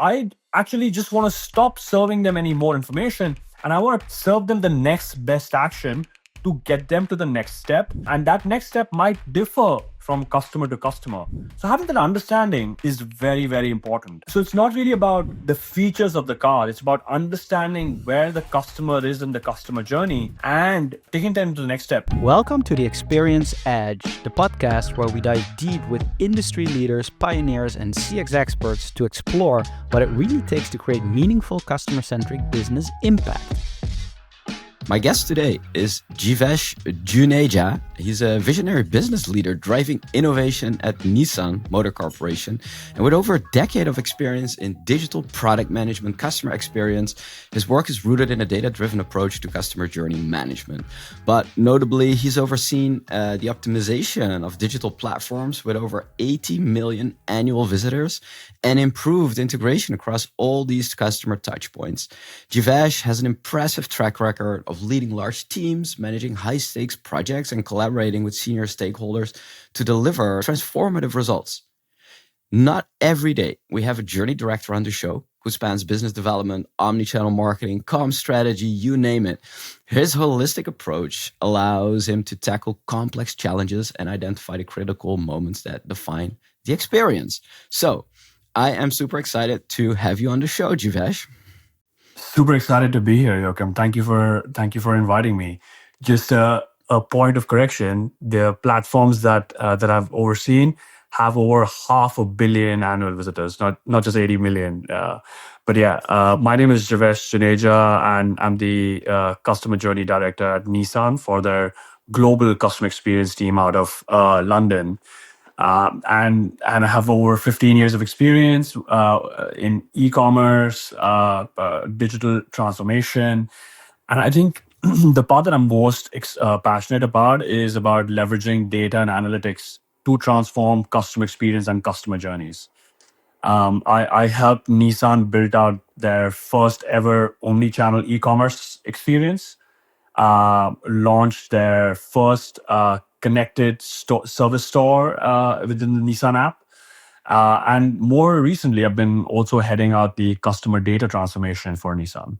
I actually just want to stop serving them any more information, and I want to serve them the next best action to get them to the next step. And that next step might differ from customer to customer. So having that understanding is very, very important. So it's not really about the features of the car. It's about understanding where the customer is in the customer journey and taking them to the next step. Welcome to the Experience Edge, the podcast where we dive deep with industry leaders, pioneers, and CX experts to explore what it really takes to create meaningful customer-centric business impact. My guest today is Jivesh Juneja. He's a visionary business leader driving innovation at Nissan Motor Corporation. And with over a decade of experience in digital product management, customer experience, his work is rooted in a data-driven approach to customer journey management. But notably, he's overseen the optimization of digital platforms with over 80 million annual visitors and improved integration across all these customer touchpoints. Jivesh has an impressive track record of leading large teams, managing high-stakes projects, and collaborating with senior stakeholders to deliver transformative results. Not every day we have a journey director on the show who spans business development, omnichannel marketing, comm strategy, you name it. His holistic approach allows him to tackle complex challenges and identify the critical moments that define the experience. So I am super excited to have you on the show, Jivesh. Super excited to be here, Joachim. Thank you for inviting me. Just a point of correction: the platforms that I've overseen have over 500 million annual visitors, not just 80 million. But yeah, my name is Jivesh Juneja, and I'm the customer journey director at Nissan for their global customer experience team out of London. And I have over 15 years of experience in e-commerce, digital transformation. And I think the part that I'm most passionate about is about leveraging data and analytics to transform customer experience and customer journeys. I helped Nissan build out their first ever omni-channel e-commerce experience, launched their first connected service store within the Nissan app. And more recently, I've been also heading out the customer data transformation for Nissan.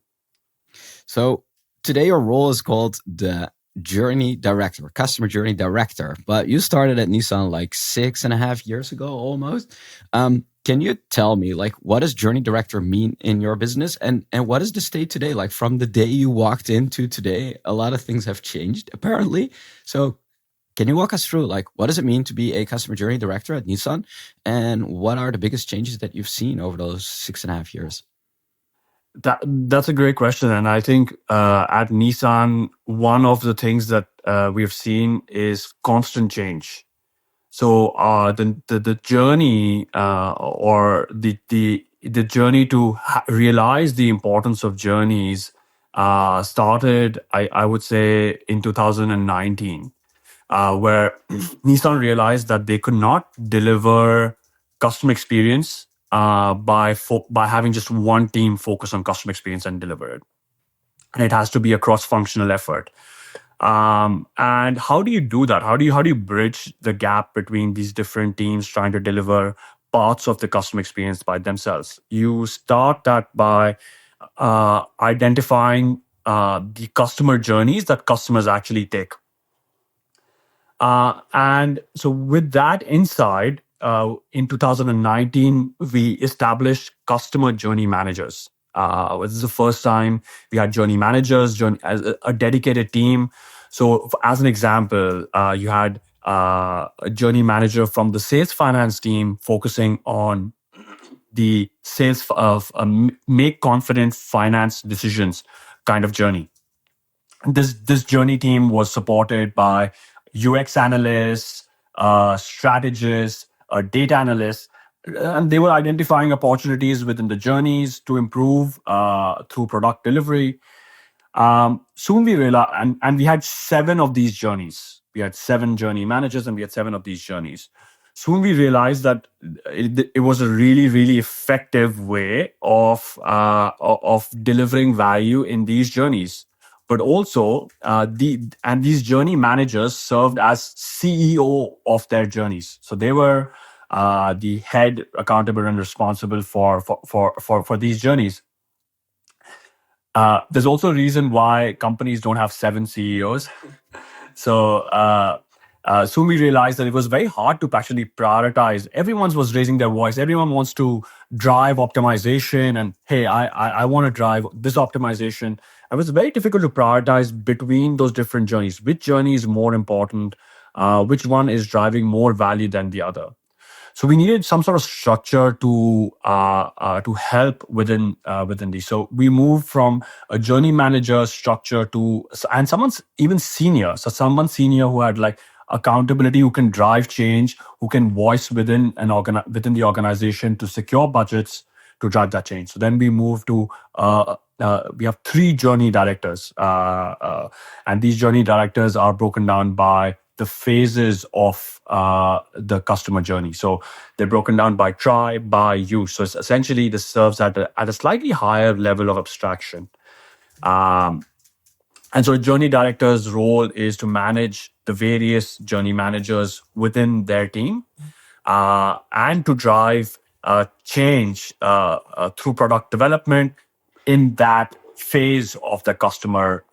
So today your role is called the Journey Director, Customer Journey Director. But you started at Nissan like 6.5 years ago almost. Can you tell me, like, what does Journey Director mean in your business? And what is the state today? Like, from the day you walked into today, a lot of things have changed, apparently. So can you walk us through, like, what does it mean to be a Customer Journey Director at Nissan? And what are the biggest changes that you've seen over those 6.5 years? That's a great question. And I think at Nissan, one of the things that we've seen is constant change. So the journey or the journey to realize the importance of journeys started, I would say, in 2019, where Nissan realized that they could not deliver customer experience by having just one team focus on customer experience and deliver it. And it has to be a cross-functional effort. And how do you do that? How do you bridge the gap between these different teams trying to deliver parts of the customer experience by themselves? You start that by identifying the customer journeys that customers actually take. And so with that insight, in 2019, we established customer journey managers. This is the first time we had journey managers, as a dedicated team. So as an example, you had a journey manager from the sales finance team focusing on the sales of make confident finance decisions kind of journey. This journey team was supported by UX analysts, strategists, data analysts, and they were identifying opportunities within the journeys to improve through product delivery. Soon we realized, and we had 7 of these journeys. We had 7 journey managers, and we had 7 of these journeys. Soon we realized that it was a really, really effective way of delivering value in these journeys. But also, these journey managers served as CEO of their journeys. So they were the head accountable and responsible for these journeys. There's also a reason why companies don't have 7 CEOs. So soon we realized that it was very hard to actually prioritize. Everyone was raising their voice. Everyone wants to drive optimization, and hey, I want to drive this optimization. It was very difficult to prioritize between those different journeys. Which journey is more important? Which one is driving more value than the other? So we needed some sort of structure to help within these. So we moved from a journey manager structure to, and someone's even senior. So someone senior who had like accountability, who can drive change, who can voice within the organization to secure budgets to drive that change. So then we moved to we have 3 journey directors, and these journey directors are broken down by the phases of the customer journey. So they're broken down by try, buy, use. So it's essentially this serves at a slightly higher level of abstraction. And so a journey director's role is to manage the various journey managers within their team, and to drive change through product development in that phase of the customer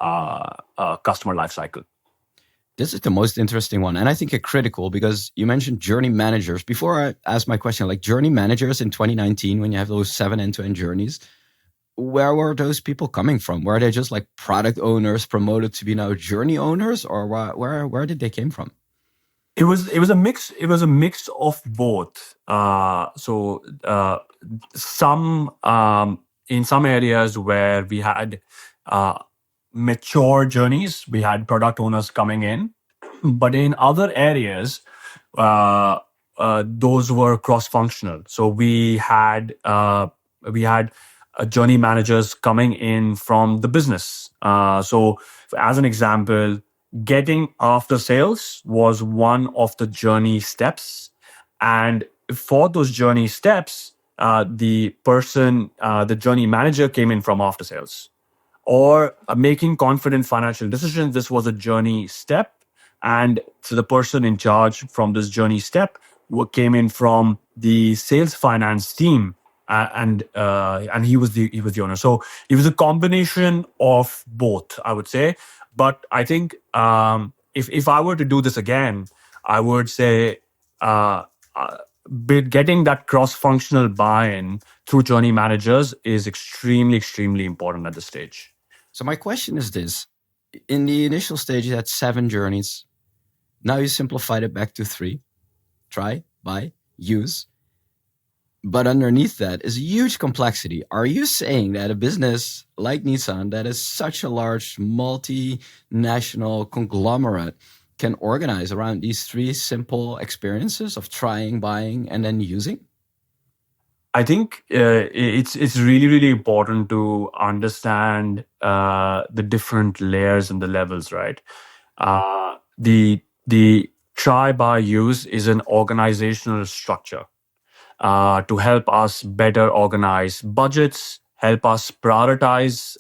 life cycle. This is the most interesting one, and I think a critical, because you mentioned journey managers. Before I ask my question, like journey managers in 2019, when you have those 7 end-to-end journeys, where were those people coming from? Were they just like product owners promoted to be now journey owners, or where did they came from? It was a mix. It was a mix of both. Some in some areas where we had mature journeys, we had product owners coming in, but in other areas, those were cross-functional. So we had journey managers coming in from the business. So, as an example, getting after sales was one of the journey steps, and for those journey steps, the journey manager came in from after sales. Or making confident financial decisions, this was a journey step, and so the person in charge from this journey step came in from the sales finance team, and he was the owner. So it was a combination of both, I would say. But I think if I were to do this again, I would say getting that cross-functional buy-in through journey managers is extremely, extremely important at this stage. So my question is this: in the initial stage, you had 7 journeys. Now you simplified it back to 3: try, buy, use. But underneath that is a huge complexity. Are you saying that a business like Nissan, that is such a large multinational conglomerate, can organize around these 3 simple experiences of trying, buying, and then using? I think it's really, really important to understand the different layers and the levels, right? The try, buy, use is an organizational structure to help us better organize budgets, help us prioritize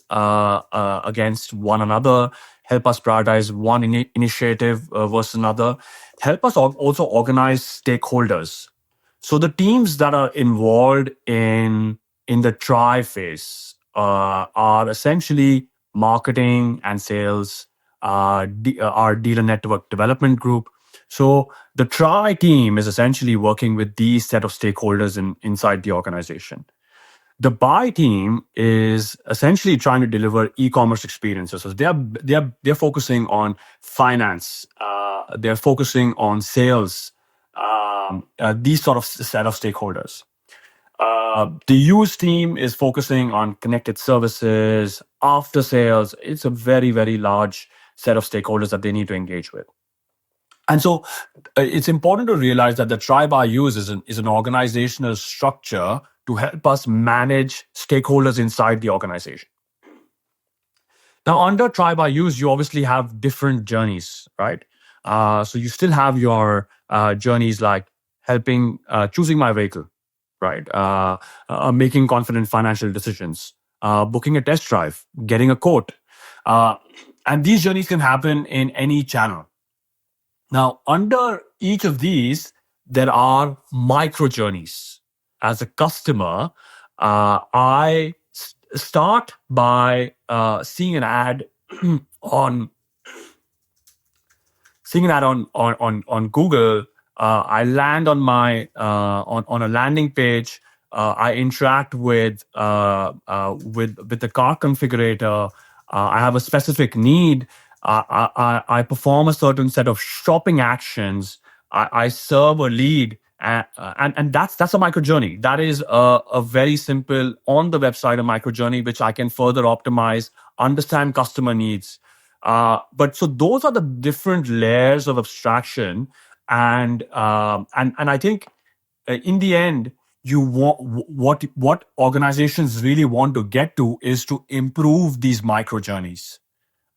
against one another, help us prioritize one initiative versus another, help us also organize stakeholders. So the teams that are involved in the try phase are essentially marketing and sales, our dealer network development group. So the try team is essentially working with these set of stakeholders inside the organization. The buy team is essentially trying to deliver e-commerce experiences. So they're focusing on finance. They're focusing on sales. These sort of set of stakeholders. The use team is focusing on connected services, after sales. It's a very, very large set of stakeholders that they need to engage with. And so it's important to realize that the try, buy, use is an organizational structure to help us manage stakeholders inside the organization. Now, under try, buy, use, you obviously have different journeys, right? So you still have your journeys like helping choosing my vehicle, right? Making confident financial decisions, booking a test drive, getting a quote. And these journeys can happen in any channel. Now, under each of these, there are micro journeys. As a customer, I start by seeing an ad on on Google. I land on my on a landing page. I interact with the car configurator. I have a specific need. I perform a certain set of shopping actions. I serve a lead, and that's a micro journey. That is a very simple on the website a micro journey, which I can further optimize, understand customer needs. But so those are the different layers of abstraction, and I think in the end, you want what organizations really want to get to is to improve these micro journeys.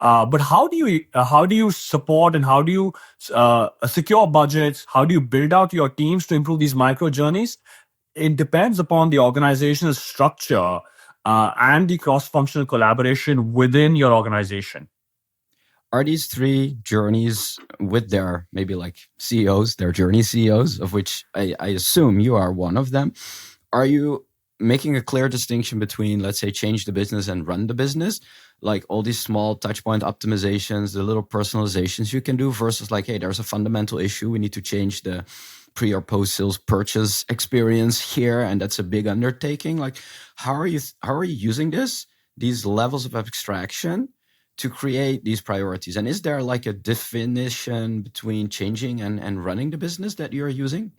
But how do you support and how do you secure budgets? How do you build out your teams to improve these micro journeys? It depends upon the organizational structure and the cross-functional collaboration within your organization. Are these three journeys with their maybe like CEOs, their journey CEOs, of which I assume you are one of them? Are you making a clear distinction between, let's say, change the business and run the business? Like all these small touchpoint optimizations, the little personalizations you can do versus like, hey, there's a fundamental issue. We need to change the pre or post sales purchase experience here. And that's a big undertaking. Like, how are you using these levels of abstraction to create these priorities? And is there like a definition between changing and running the business that you're using?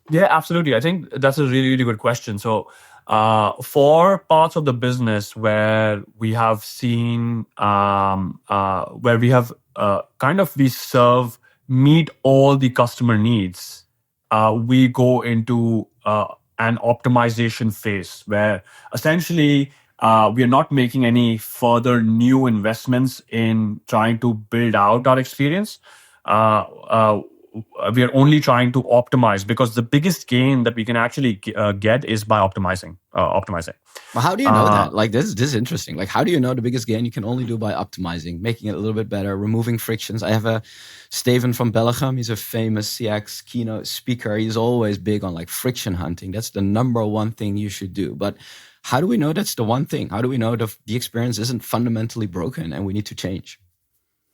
Yeah, absolutely. I think that's a really, really good question. So, for parts of the business where we have seen, where we have we serve, meet all the customer needs, we go into an optimization phase where essentially we are not making any further new investments in trying to build out our experience. Uh, uh, we are only trying to optimize because the biggest gain that we can actually get is by optimizing. Well, how do you know that? Like this is interesting. Like, how do you know the biggest gain you can only do by optimizing, making it a little bit better, removing frictions? I have a Steven from Belgium. He's a famous CX keynote speaker. He's always big on like friction hunting. That's the number one thing you should do. But how do we know that's the one thing? How do we know the experience isn't fundamentally broken and we need to change?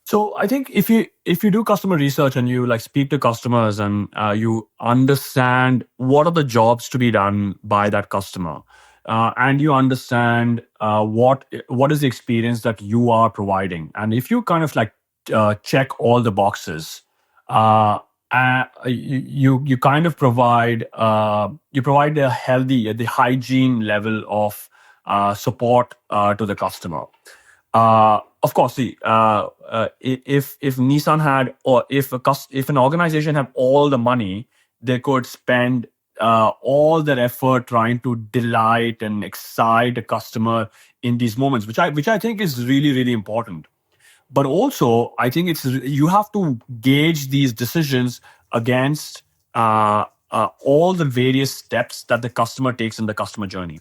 So I think if you do customer research and you like speak to customers and you understand what are the jobs to be done by that customer, and you understand what is the experience that you are providing, and if you kind of like check all the boxes, you kind of provide a healthy the hygiene level of support to the customer. Of course, see, if Nissan had, or if an organization had all the money, they could spend all their effort trying to delight and excite a customer in these moments, which I think is really, really important. But also, I think you have to gauge these decisions against all the various steps that the customer takes in the customer journey.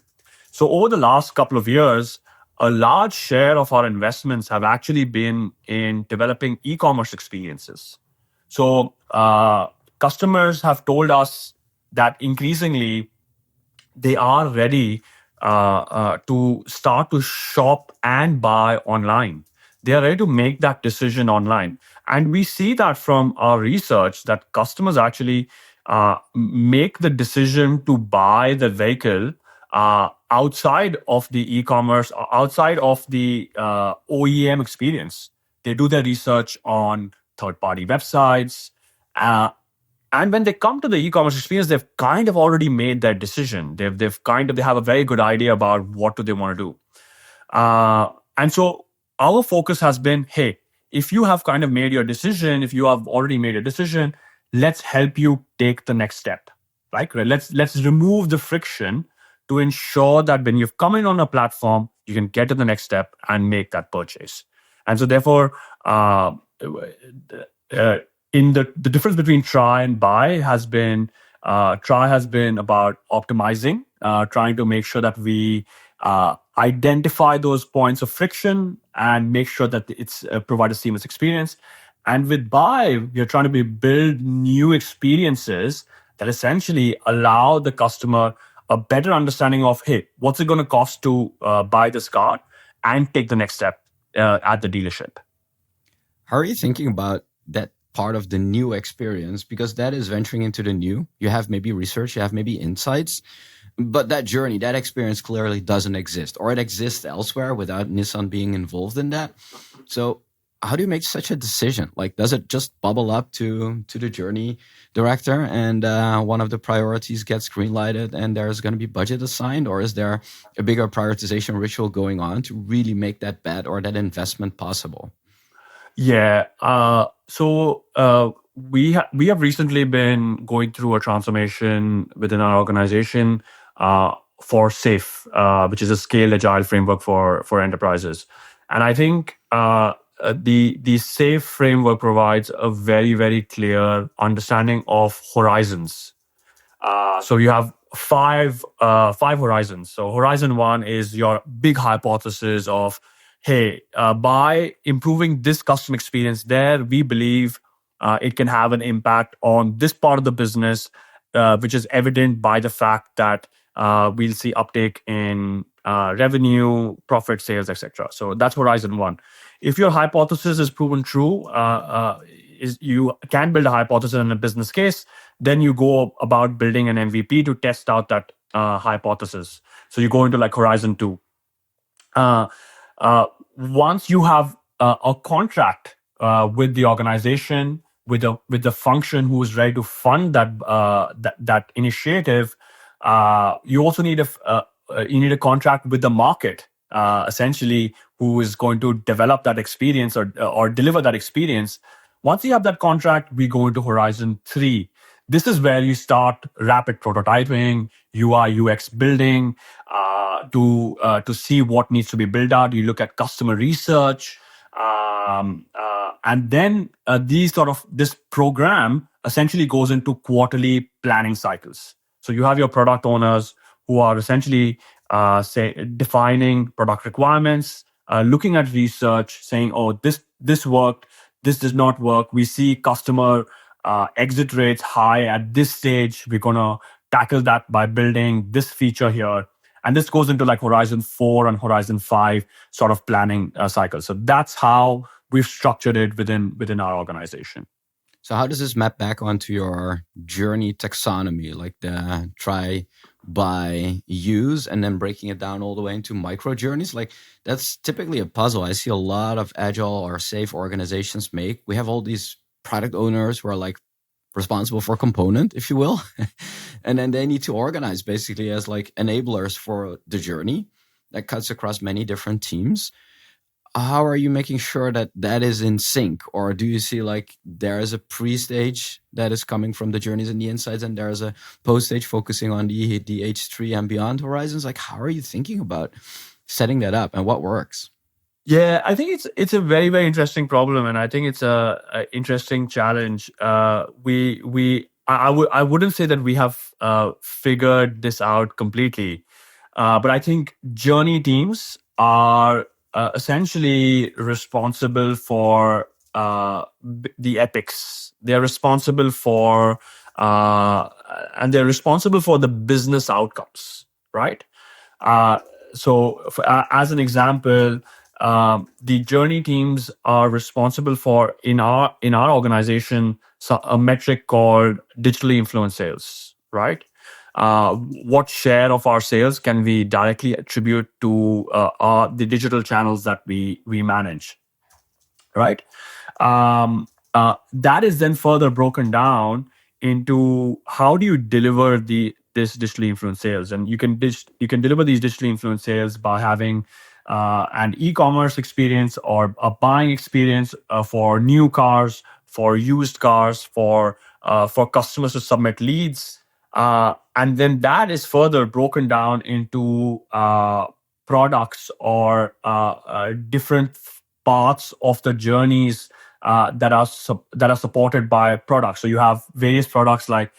So over the last couple of years, a large share of our investments have actually been in developing e-commerce experiences. So customers have told us that increasingly they are ready to start to shop and buy online. They are ready to make that decision online. And we see that from our research that customers actually make the decision to buy the vehicle outside of the e-commerce, outside of the OEM experience. They do their research on third-party websites. And when they come to the e-commerce experience, they've kind of already made their decision. They have a very good idea about what do they want to do. And so our focus has been, hey, if you have kind of made your decision, if you have already made a decision, let's help you take the next step. Right? Let's remove the friction to ensure that when you've come in on a platform, you can get to the next step and make that purchase. And so therefore, in the difference between try and buy has been try has been about optimizing, trying to make sure that we identify those points of friction and make sure that it's provide a seamless experience. And with buy, you're trying to build new experiences that essentially allow the customer a better understanding of, hey, what's it going to cost to buy this car and take the next step at the dealership. How are you thinking about that part of the new experience? Because that is venturing into the new. You have maybe research, you have maybe insights, but that journey, that experience clearly doesn't exist, or it exists elsewhere without Nissan being involved in that. So how do you make such a decision? Like, does it just bubble up to the journey director, and one of the priorities gets greenlighted, and there's going to be budget assigned, or is there a bigger prioritization ritual going on to really make that bet or that investment possible? Yeah. We have recently been going through a transformation within our organization for SAFE, which is a scaled agile framework for enterprises. And I think the SAFE framework provides a very clear understanding of horizons. So you have five horizons. So horizon one is your big hypothesis of, hey, by improving this customer experience there, we believe it can have an impact on this part of the business, which is evident by the fact that we'll see uptake in revenue, profit, sales, etc. So that's horizon one. If your hypothesis is proven true, is you can build a hypothesis and a business case, then you go about building an MVP to test out that hypothesis. So you go into like horizon two. Uh, Once you have a contract with the organization, with the function who is ready to fund that initiative, you also need you need a contract with the market, essentially, who is going to develop that experience or deliver that experience. Once you have that contract, we go into horizon three. This is where you start rapid prototyping, UI UX building, to see what needs to be built out. You look at customer research, and then this program essentially goes into quarterly planning cycles. So you have your product owners who are essentially say defining product requirements, looking at research, saying, "Oh, this worked, this does not work. We see customer exit rates high at this stage. We're gonna tackle that by building this feature here." And this goes into like horizon four and horizon five sort of planning cycle. So that's how we've structured it within our organization. So how does this map back onto your journey taxonomy, like the try, buy, use, and then breaking it down all the way into micro journeys? Like, that's typically a puzzle I see a lot of agile or safe organizations make. We have all these product owners who are like responsible for component, if you will. And then they need to organize basically as like enablers for the journey that cuts across many different teams. How are you making sure that that is in sync? Or do you see like there is a pre-stage that is coming from the journeys and the insights, and there is a post-stage focusing on the H3 and beyond horizons? Like, how are you thinking about setting that up, and what works? Yeah, I think it's a very interesting problem, and I think it's a interesting challenge. I wouldn't say that we have figured this out completely, but I think journey teams are essentially responsible for the epics. They're responsible for and they're responsible for the business outcomes, right? Uh, as an example, the journey teams are responsible for in our organization a metric called digitally influenced sales, right? What share of our sales can we directly attribute to the digital channels that we manage, right? That is then further broken down into how do you deliver this digitally influenced sales, and you can deliver these digitally influenced sales by having an e-commerce experience or a buying experience for new cars, for used cars, for customers to submit leads, and then that is further broken down into products or different parts of the journeys that are supported by products. So you have various products like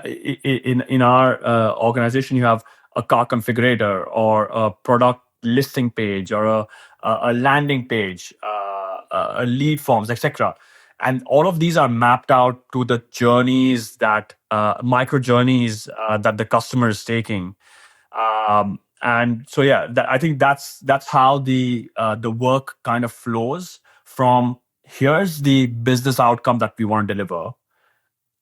in our organization, you have a car configurator or a product listing page or a landing page, a lead forms, etc. and all of these are mapped out to the journeys that micro journeys that the customer is taking. And so yeah, I think that's how the work kind of flows from. Here's the business outcome that we want to deliver.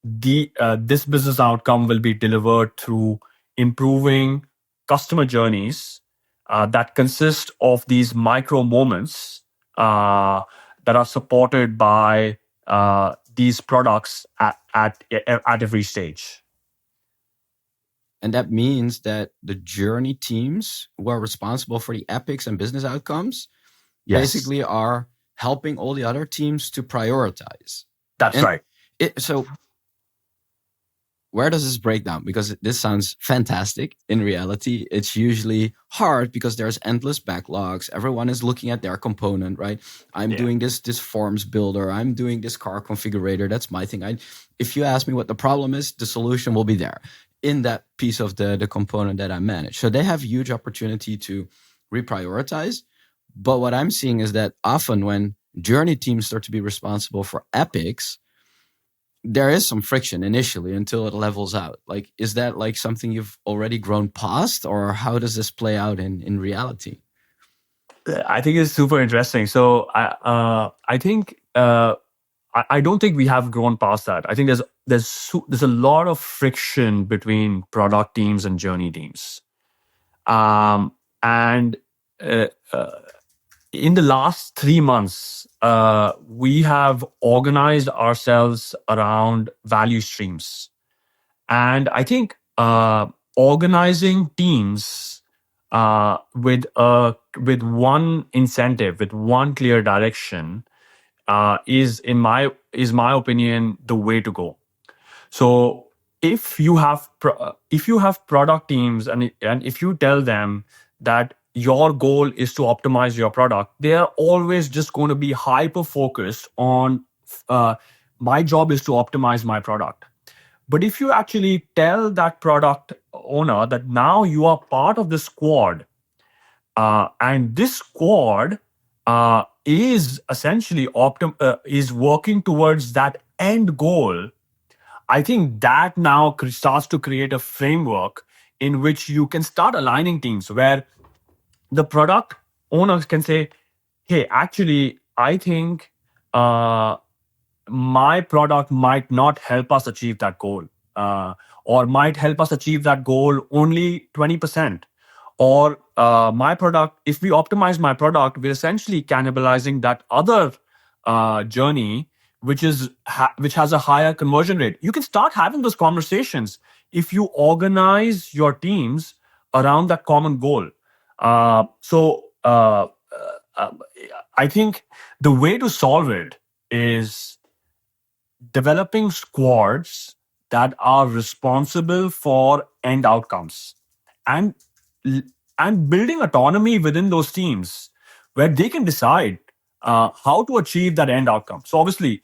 This business outcome will be delivered through improving customer journeys that consist of these micro moments that are supported by these products at every stage. And that means that the journey teams who are responsible for the epics and business outcomes Yes, basically are helping all the other teams to prioritize. that's And right. so where does this break down? Because this sounds fantastic. In reality, it's usually hard because there's endless backlogs. Everyone is looking at their component, right? I'm Yeah. doing this forms builder. I'm doing this car configurator. That's my thing. If you ask me what the problem is, the solution will be there in that piece of the component that I manage. So they have huge opportunity to reprioritize. But what I'm seeing is that often when journey teams start to be responsible for epics, there is some friction initially until it levels out. Like, is that like something you've already grown past, or how does this play out in reality? I think it's super interesting. So I think I don't think we have grown past that. I think there's a lot of friction between product teams and journey teams, and uh, uh, in the last 3 months, we have organized ourselves around value streams. And I think organizing teams with one incentive, with one clear direction, is my opinion the way to go. So if you have product teams, and if you tell them that your goal is to optimize your product, they are always just going to be hyper focused on uh, my job is to optimize my product. But if you actually tell that product owner that now you are part of the squad, and this squad is essentially is working towards that end goal, I think that now starts to create a framework in which you can start aligning teams where the product owners can say, hey, actually, I think my product might not help us achieve that goal, or might help us achieve that goal only 20%. Or my product, if we optimize my product, we're essentially cannibalizing that other journey, which has a higher conversion rate. You can start having those conversations if you organize your teams around that common goal. Uh, I think the way to solve it is developing squads that are responsible for end outcomes, and and building autonomy within those teams where they can decide how to achieve that end outcome. So obviously,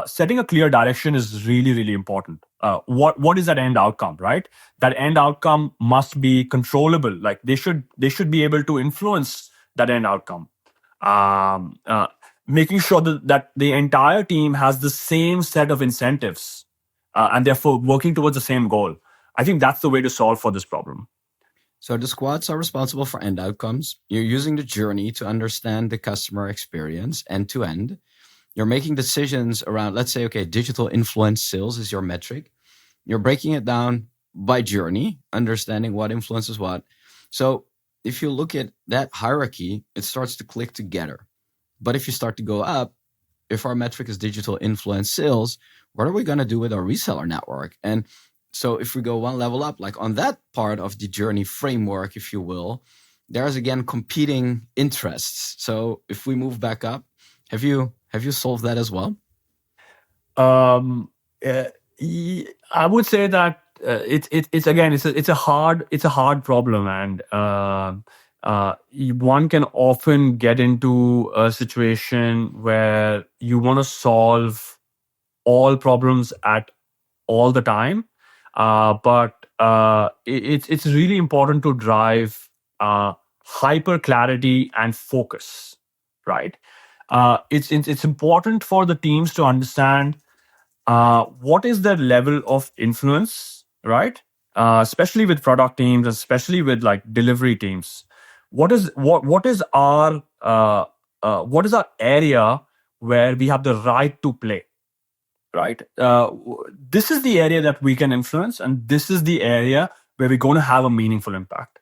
setting a clear direction is really important. What is that end outcome, right? That end outcome must be controllable. Like they should be able to influence that end outcome. um, uh, Making sure that the entire team has the same set of incentives, and therefore working towards the same goal. I think that's the way to solve for this problem. So the squads are responsible for end outcomes. You're using the journey to understand the customer experience end to end. You're making decisions around, let's say, okay, digital influence sales is your metric. You're breaking it down by journey, understanding what influences what. So if you look at that hierarchy, it starts to click together. But if you start to go up, if our metric is digital influence sales, what are we going to do with our reseller network? And so if we go one level up, like on that part of the journey framework, if you will, there's again competing interests. So if we move back up, have you solved that as well? Um, uh, I would say that it's again it's a hard problem, and one can often get into a situation where you want to solve all problems at all the time. But it's really important to drive hyper clarity and focus, right? It's important for the teams to understand what is their level of influence, right? Especially with product teams, especially with like delivery teams. What is our what is our area where we have the right to play, right? This is the area that we can influence, and this is the area where we're going to have a meaningful impact.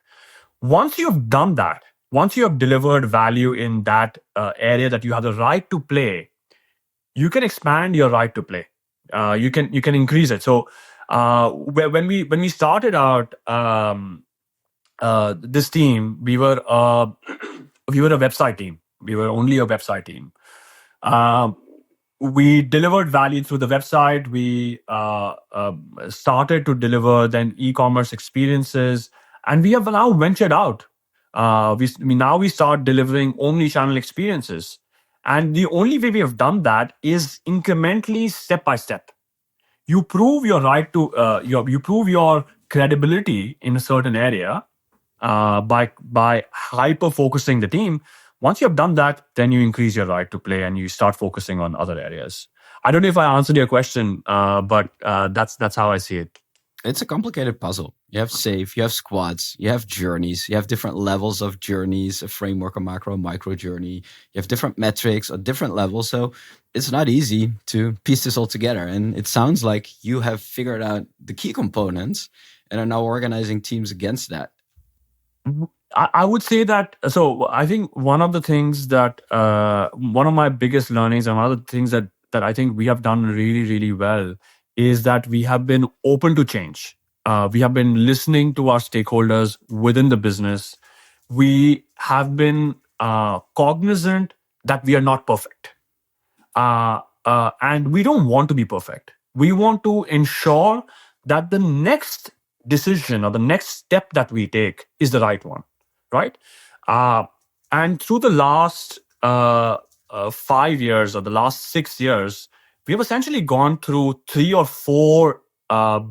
Once you've done that, once you have delivered value in that area that you have the right to play, you can expand your right to play. You can increase it. So when we started out this team, we were we were a website team. We were only a website team. Um, we delivered value through the website. We started to deliver then e-commerce experiences, and we have now ventured out. We start delivering omni-channel experiences, and the only way we have done that is incrementally, step by step. You prove your right to you prove your credibility in a certain area by hyper focusing the team. Once you have done that, then you increase your right to play and you start focusing on other areas. I don't know if I answered your question, but that's how I see it. It's a complicated puzzle. You have safe, you have squads, you have journeys, you have different levels of journeys, a framework, a macro, micro journey. You have different metrics at different levels. So it's not easy to piece this all together. And it sounds like you have figured out the key components and are now organizing teams against that. I would say that. So I think one of the things that one of my biggest learnings and one of the things that I think we have done really, really well is that we have been open to change. We have been listening to our stakeholders within the business. We have been cognizant that we are not perfect. And we don't want to be perfect. We want to ensure that the next decision or the next step that we take is the right one, right? Uh, and through the last 5 years or the last 6 years, we have essentially gone through three or four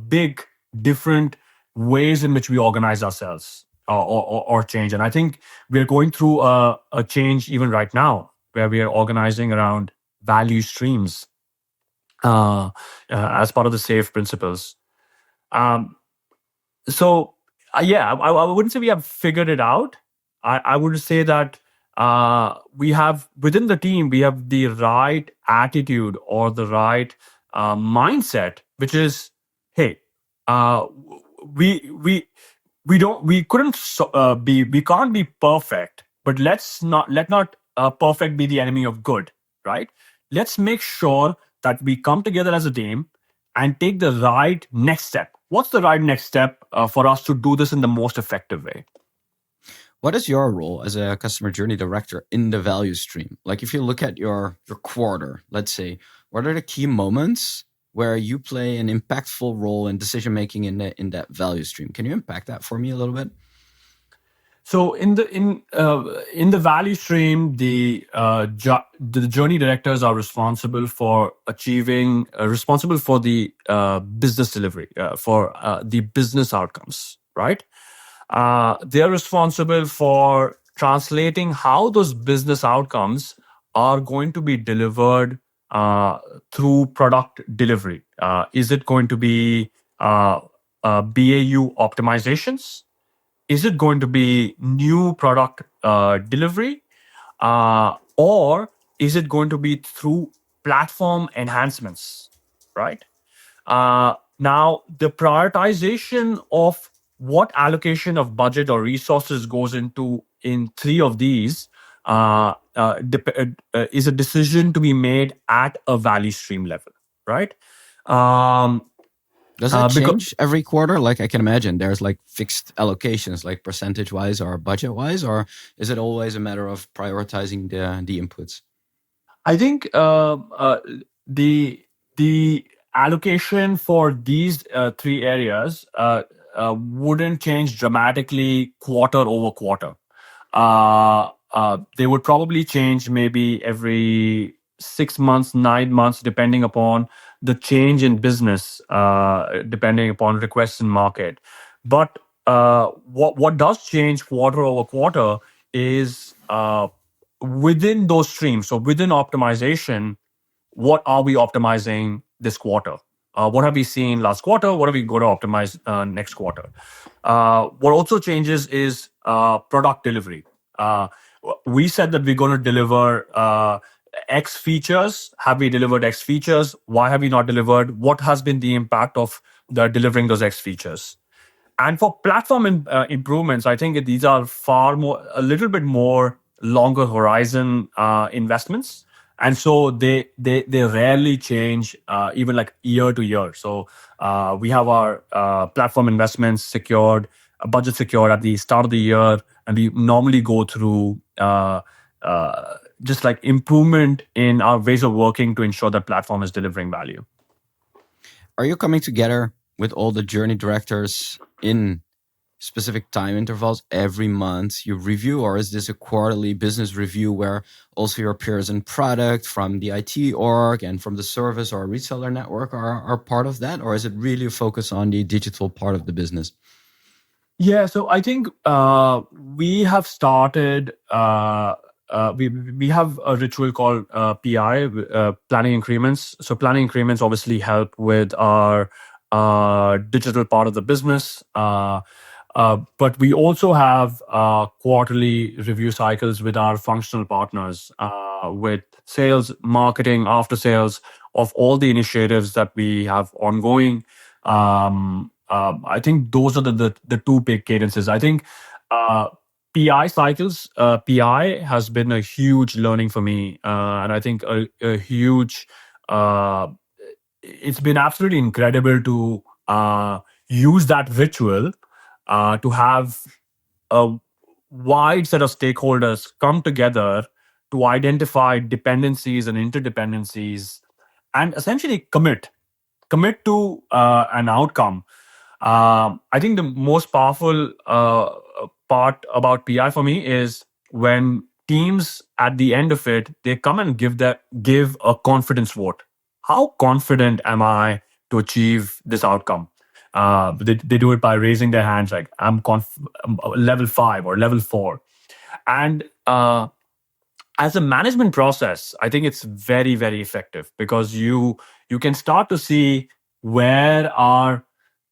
big different ways in which we organize ourselves or change. And I think we're going through a change even right now where we are organizing around value streams as part of the SAFE principles. Um, so yeah, I wouldn't say we have figured it out. I would say that we have within the team we have the right attitude or the right mindset, which is, hey, uh, we couldn't be we can't be perfect, but let not perfect be the enemy of good, right? Let's make sure that we come together as a team and take the right next step. What's the right next step for us to do this in the most effective way? What is your role as a customer journey director in the value stream? Like if you look at your quarter, let's say, what are the key moments where you play an impactful role in decision making in that value stream? Can you unpack that for me a little bit? So in the value stream, the journey directors are responsible for achieving responsible for the business delivery for the business outcomes, right? They are responsible for translating how those business outcomes are going to be delivered through product delivery. Is it going to be BAU optimizations? Is it going to be new product delivery? Or is it going to be through platform enhancements, right? Now, the prioritization of what allocation of budget or resources goes into in three of these is a decision to be made at a value stream level, right? Um, Does that because change every quarter? Like I can imagine there's like fixed allocations, like percentage wise or budget wise, or is it always a matter of prioritizing the inputs? I think the allocation for these three areas wouldn't change dramatically quarter over quarter. They would probably change maybe every 6 months, 9 months, depending upon the change in business, depending upon requests in market. But what does change quarter over quarter is within those streams, so within optimization, what are we optimizing this quarter? What have we seen last quarter? What are we going to optimize next quarter? What also changes is product delivery. Uh, we said that we're going to deliver X features. Have we delivered X features? Why have we not delivered? What has been the impact of delivering those X features? And for platform improvements, I think these are a little bit more longer horizon investments, and so they rarely change even like year to year. So we have our platform investments secured, a budget secured at the start of the year, and we normally go through just like improvement in our ways of working to ensure that platform is delivering value. Are you coming together with all the journey directors in specific time intervals every month you review, or is this a quarterly business review where also your peers in product from the IT org and from the service or reseller network are part of that, or is it really a focus on the digital part of the business? Yeah, so I think we have started. We have a ritual called PI, planning increments. So planning increments obviously help with our digital part of the business. But we also have quarterly review cycles with our functional partners, with sales, marketing, after sales, of all the initiatives that we have ongoing. I think those are the two big cadences. I think PI cycles, PI has been a huge learning for me, and I think a huge. It's been absolutely incredible to use that ritual to have a wide set of stakeholders come together to identify dependencies and interdependencies and essentially commit to an outcome. I think the most powerful part about PI for me is when teams at the end of it, they come and give a confidence vote. How confident am I to achieve this outcome? They do it by raising their hands, like I'm level 5 or level 4. And as a management process, I think it's very, very effective because you can start to see where are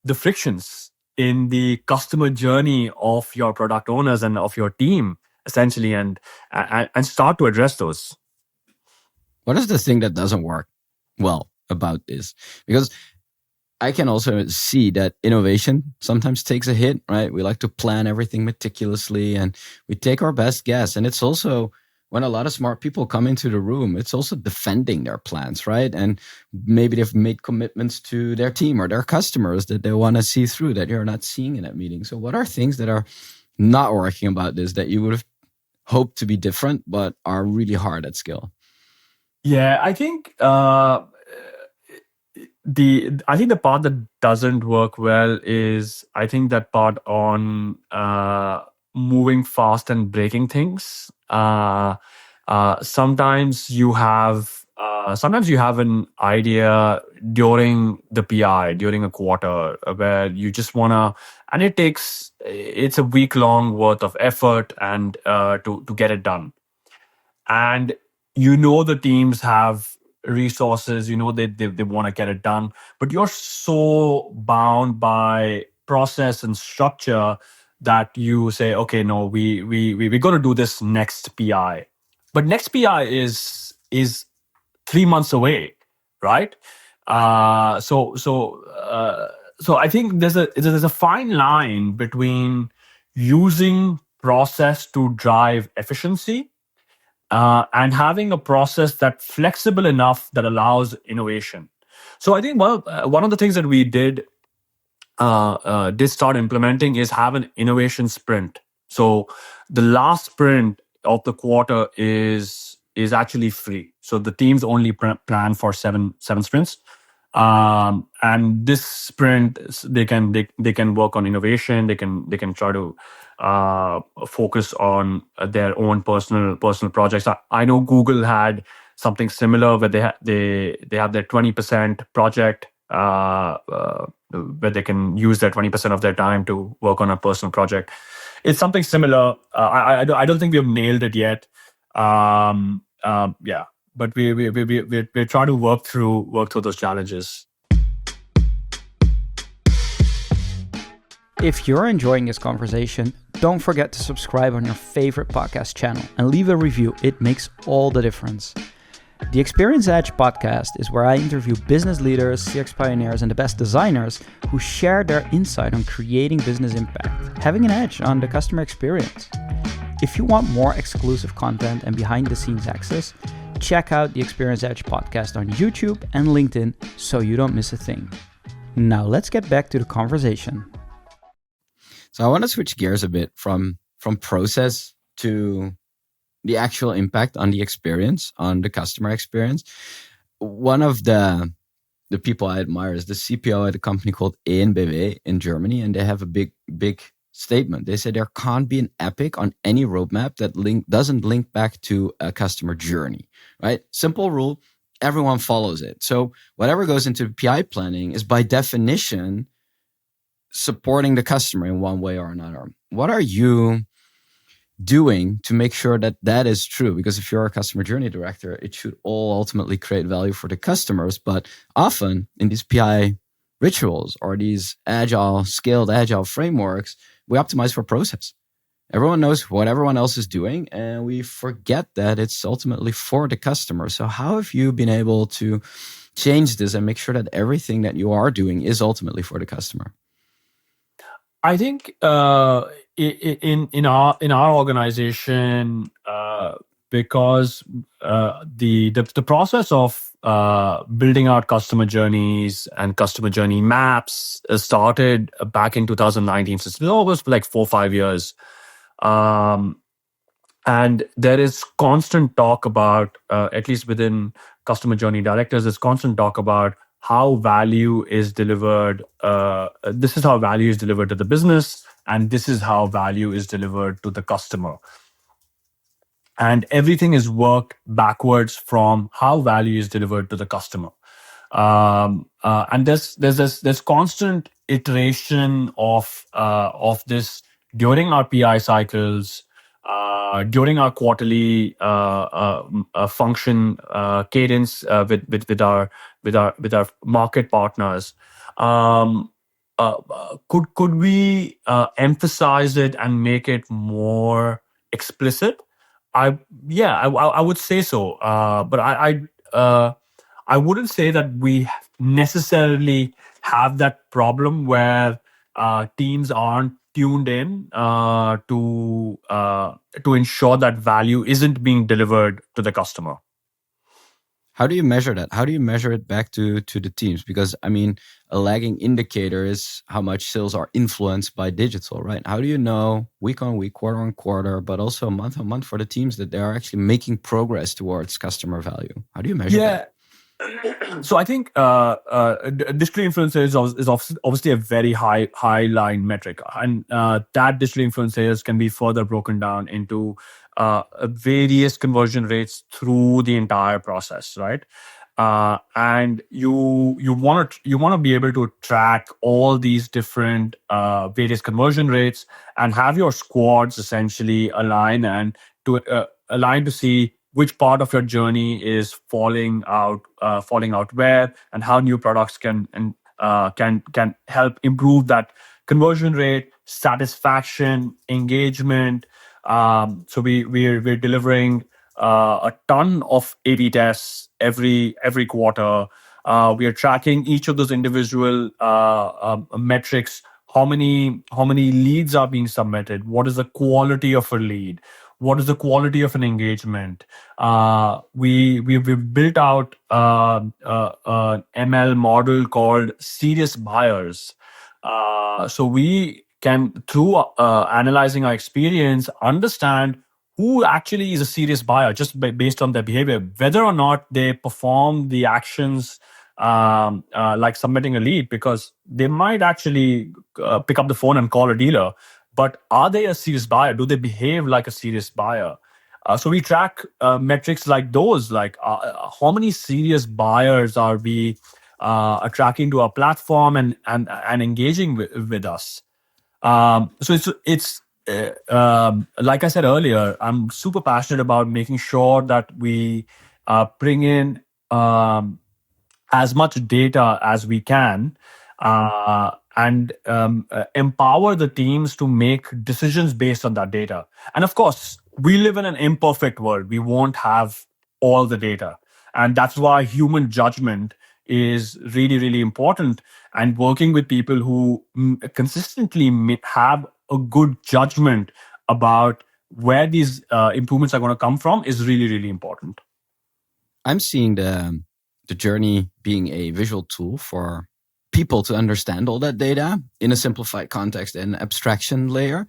the frictions in the customer journey of your product owners and of your team, essentially, and start to address those. What is the thing that doesn't work well about this? Because I can also see that innovation sometimes takes a hit, right? We like to plan everything meticulously and we take our best guess. And it's also when a lot of smart people come into the room, it's also defending their plans, right? And maybe they've made commitments to their team or their customers that they want to see through that you're not seeing in that meeting. So what are things that are not working about this that you would have hoped to be different, but are really hard at scale? Yeah, I think the part that doesn't work well is I think that part on moving fast and breaking things. Sometimes you have an idea during the PI during a quarter where you just wanna, and it's a week long worth of effort and to get it done. And the teams have resources, they want to get it done, but you're so bound by process and structure that you say, okay, no, we're going to do this next PI, but next PI is 3 months away, right? So I think there's a fine line between using process to drive efficiency and having a process that's flexible enough that allows innovation. So I think one of the things that we did start implementing is have an innovation sprint. So the last sprint of the quarter is actually free. So the teams only plan for seven sprints. And this sprint, they can work on innovation. They can try to focus on their own personal projects. I know Google had something similar where they have their 20% project where they can use their 20% of their time to work on a personal project. It's something similar. I don't think we have nailed it yet. Yeah, but we're trying to work through those challenges. If you're enjoying this conversation, don't forget to subscribe on your favorite podcast channel and leave a review. It makes all the difference. The Experience Edge podcast is where I interview business leaders, CX pioneers, and the best designers who share their insight on creating business impact, having an edge on the customer experience. If you want more exclusive content and behind-the-scenes access, check out the Experience Edge podcast on YouTube and LinkedIn so you don't miss a thing. Now let's get back to the conversation. So I want to switch gears a bit from process to the actual impact on the experience, on the customer experience. One of the people I admire is the CPO at a company called ENBW in Germany, and they have a big statement. They say there can't be an epic on any roadmap that doesn't link back to a customer journey, right? Simple rule, everyone follows it. So whatever goes into PI planning is by definition supporting the customer in one way or another. What are you doing to make sure that that is true? Because if you're a customer journey director, it should all ultimately create value for the customers. But often in these PI rituals or these scaled agile frameworks, we optimize for process. Everyone knows what everyone else is doing, and we forget that it's ultimately for the customer. So how have you been able to change this and make sure that everything that you are doing is ultimately for the customer? I think in our organization, because the process of building out customer journeys and customer journey maps started back in 2019. So it's almost like 4 or 5 years. And there is constant talk about, at least within customer journey directors, there's constant talk about how value is delivered. This is how value is delivered to the business, and this is how value is delivered to the customer. And everything is worked backwards from how value is delivered to the customer. And there's constant iteration of this during our PI cycles, during our quarterly function cadence with our market partners. Could we emphasize it and make it more explicit? I would say so. But I wouldn't say that we necessarily have that problem where teams aren't tuned in to ensure that value isn't being delivered to the customer. How do you measure that? How do you measure it back to the teams? Because I mean, a lagging indicator is how much sales are influenced by digital, right? How do you know week on week, quarter on quarter, but also month on month for the teams that they are actually making progress towards customer value? How do you measure that? So I think digital influence is obviously a very high line metric, and that digital influence sales can be further broken down into various conversion rates through the entire process, right? And you want to be able to track all these different various conversion rates and have your squads essentially align to see which part of your journey is falling out where, and how new products can help improve that conversion rate, satisfaction, engagement. So we're delivering a ton of A/B tests every quarter. We are tracking each of those individual metrics. How many leads are being submitted? What is the quality of a lead? What is the quality of an engagement? We've built out an ML model called serious buyers. So we can, through analyzing our experience, understand who actually is a serious buyer just based on their behavior, whether or not they perform the actions like submitting a lead, because they might actually pick up the phone and call a dealer. But are they a serious buyer? Do they behave like a serious buyer? So we track metrics like those, like how many serious buyers are we attracting to our platform and engaging with us. So like I said earlier, I'm super passionate about making sure that we bring in as much data as we can and empower the teams to make decisions based on that data. And of course, we live in an imperfect world. We won't have all the data. And that's why human judgment is really, really important. And working with people who consistently have a good judgment about where these improvements are going to come from is really, really important. I'm seeing the journey being a visual tool for people to understand all that data in a simplified context and abstraction layer.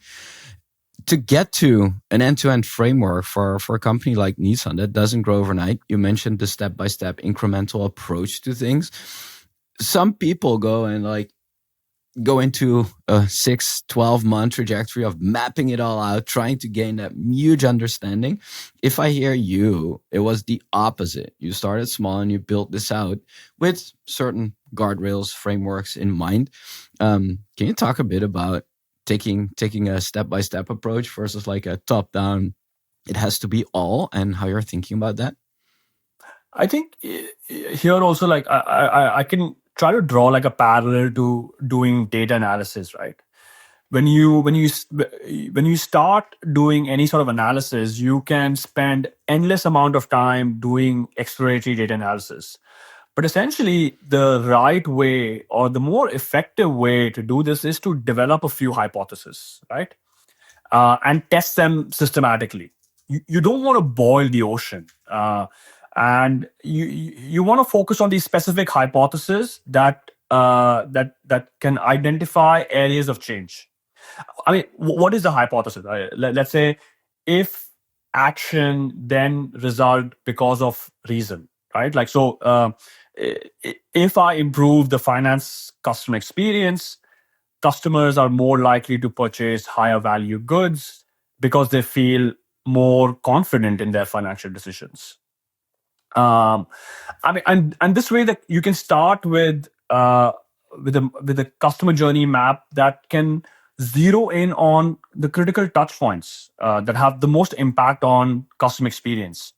To get to an end-to-end framework for a company like Nissan that doesn't grow overnight, you mentioned the step-by-step incremental approach to things. Some people go into a 6-12 month trajectory of mapping it all out, trying to gain that huge understanding. If I hear you, it was the opposite. You started small and you built this out with certain guardrails, frameworks in mind. Can you talk a bit about taking a step-by-step approach versus like a top-down, it has to be all, and how you're thinking about that? I think here also, like I can try to draw like a parallel to doing data analysis, right? When you start doing any sort of analysis, you can spend endless amount of time doing exploratory data analysis. But essentially, the right way or the more effective way to do this is to develop a few hypotheses, right? And test them systematically. You don't want to boil the ocean, and you want to focus on these specific hypotheses that can identify areas of change. I mean, what is the hypothesis? Let's say if action then result because of reason, right? Like so, if I improve the finance customer experience, customers are more likely to purchase higher value goods because they feel more confident in their financial decisions. Um, I mean, and this way that you can start with a customer journey map that can zero in on the critical touch points that have the most impact on customer experience.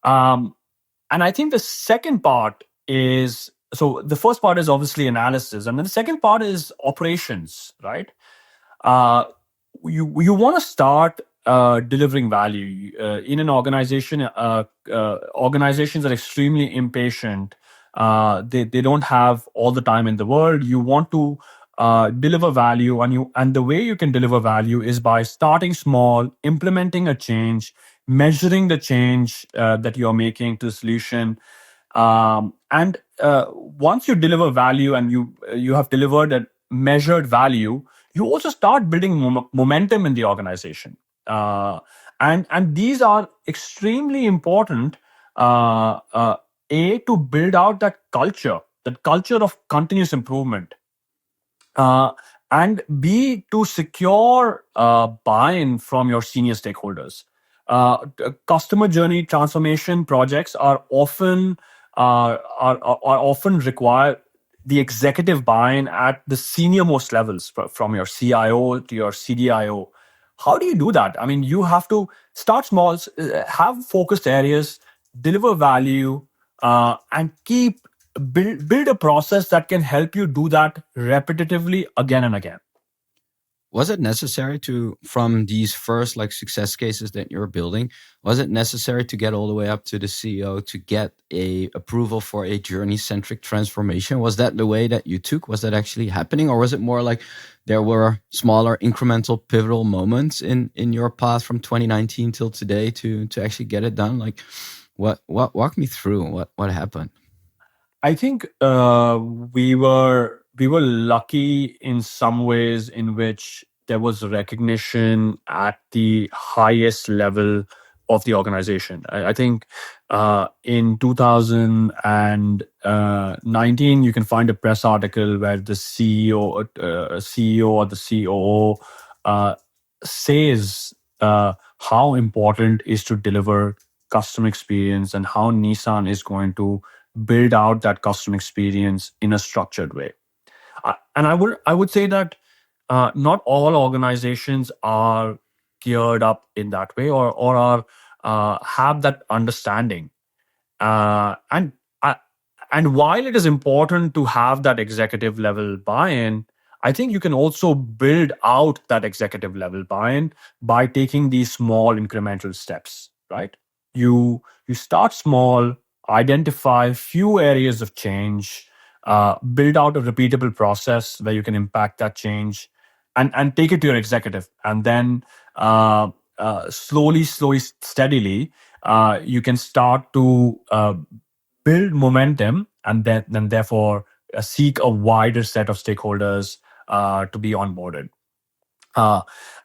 Um, and I think the second part is, so the first part is obviously analysis, and then the second part is operations, right? uh, you want to start delivering value in an organization. Organizations are extremely impatient. They don't have all the time in the world. You want to deliver value, and the way you can deliver value is by starting small, implementing a change, measuring the change that you're making to the solution, and once you deliver value and you have delivered a measured value, you also start building momentum in the organization. Uh, and these are extremely important. A, to build out that culture of continuous improvement, uh, and B, to secure buy-in from your senior stakeholders. Customer journey transformation projects are often require the executive buy-in at the senior most levels, from your CIO to your CDIO. How do you do that? I mean, you have to start small, have focused areas, deliver value, and build a process that can help you do that repetitively again and again. Was it necessary to, from these first like success cases that you're building, was it necessary to get all the way up to the CEO to get a approval for a journey-centric transformation? Was that the way that you took? Was that actually happening? Or was it more like there were smaller incremental pivotal moments in your path from 2019 till today to actually get it done? Like what walk me through what happened? I think we were lucky in some ways in which there was recognition at the highest level of the organization. I think in 2019, you can find a press article where the CEO or the COO says how important is to deliver customer experience and how Nissan is going to build out that customer experience in a structured way. And I would say that not all organizations are geared up in that way, or are have that understanding. And I, and while it is important to have that executive level buy-in, I think you can also build out that executive level buy-in by taking these small incremental steps. Right? You start small, identify few areas of change, build out a repeatable process where you can impact that change, and take it to your executive, and then slowly, steadily, you can start to build momentum, and then therefore seek a wider set of stakeholders to be onboarded. Uh,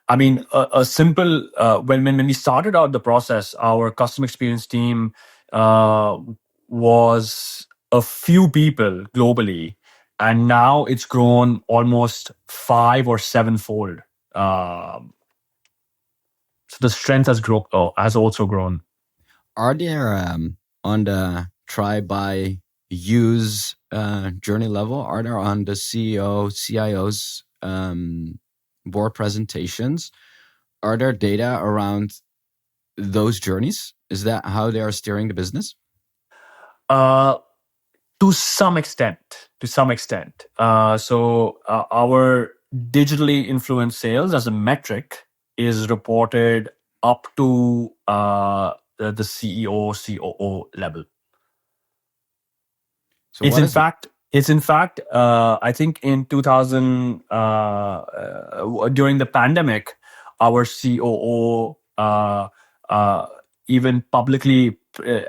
I mean, a simple when we started out the process, our customer experience team uh, was a few people globally, and now it's grown almost five or sevenfold. Um so the strength has also grown. Are there on the try by use journey level? Are there on the CEO, CIO's board presentations? Are there data around those journeys? Is that how they are steering the business? Uh, to some extent, our digitally influenced sales as a metric is reported up to the CEO, COO level. So what is It's in fact, I think in 2000, during the pandemic, our COO even publicly,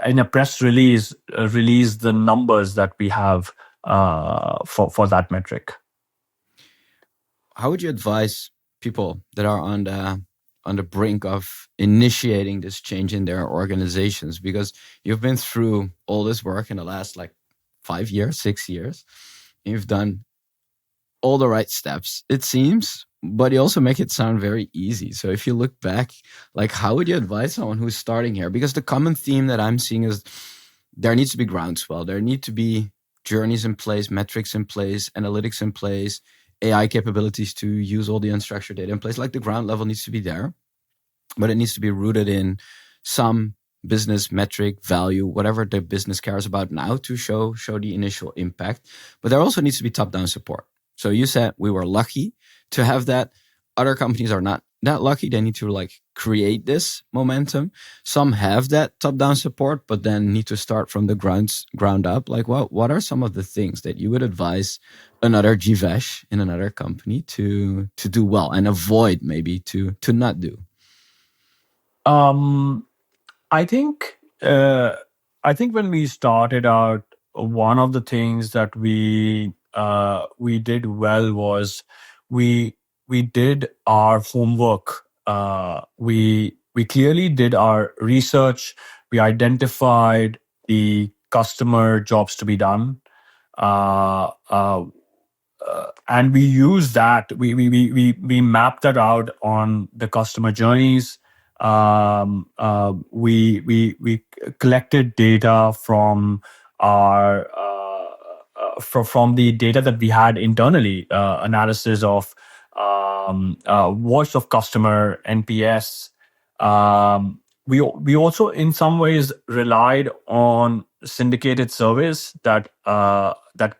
in a press release, released the numbers that we have for that metric. how would you advise people that are on the brink of initiating this change in their organizations? Because you've been through all this work in the last like 5 years, 6 years. You've done all the right steps, it seems, but you also make it sound very easy. So if you look back, like how would you advise someone who's starting here? Because the common theme that I'm seeing is there needs to be groundswell. There need to be journeys in place, metrics in place, analytics in place, AI capabilities to use all the unstructured data in place. Like the ground level needs to be there, but it needs to be rooted in some business metric value, whatever the business cares about now to show the initial impact. But there also needs to be top-down support. So you said we were lucky to have that. Other companies are not that lucky. They need to like create this momentum. Some have that top-down support, but then need to start from the ground up. Like what are some of the things that you would advise another Jivesh in another company to do well and avoid maybe to not do? Um, I think when we started out, one of the things that we did well was we we did our homework. We clearly did our research. We identified the customer jobs to be done. Uh, uh, and we use that. We map that out on the customer journeys. We collected data from our from the data that we had internally, analysis of voice of customer, NPS. We also in some ways relied on syndicated surveys that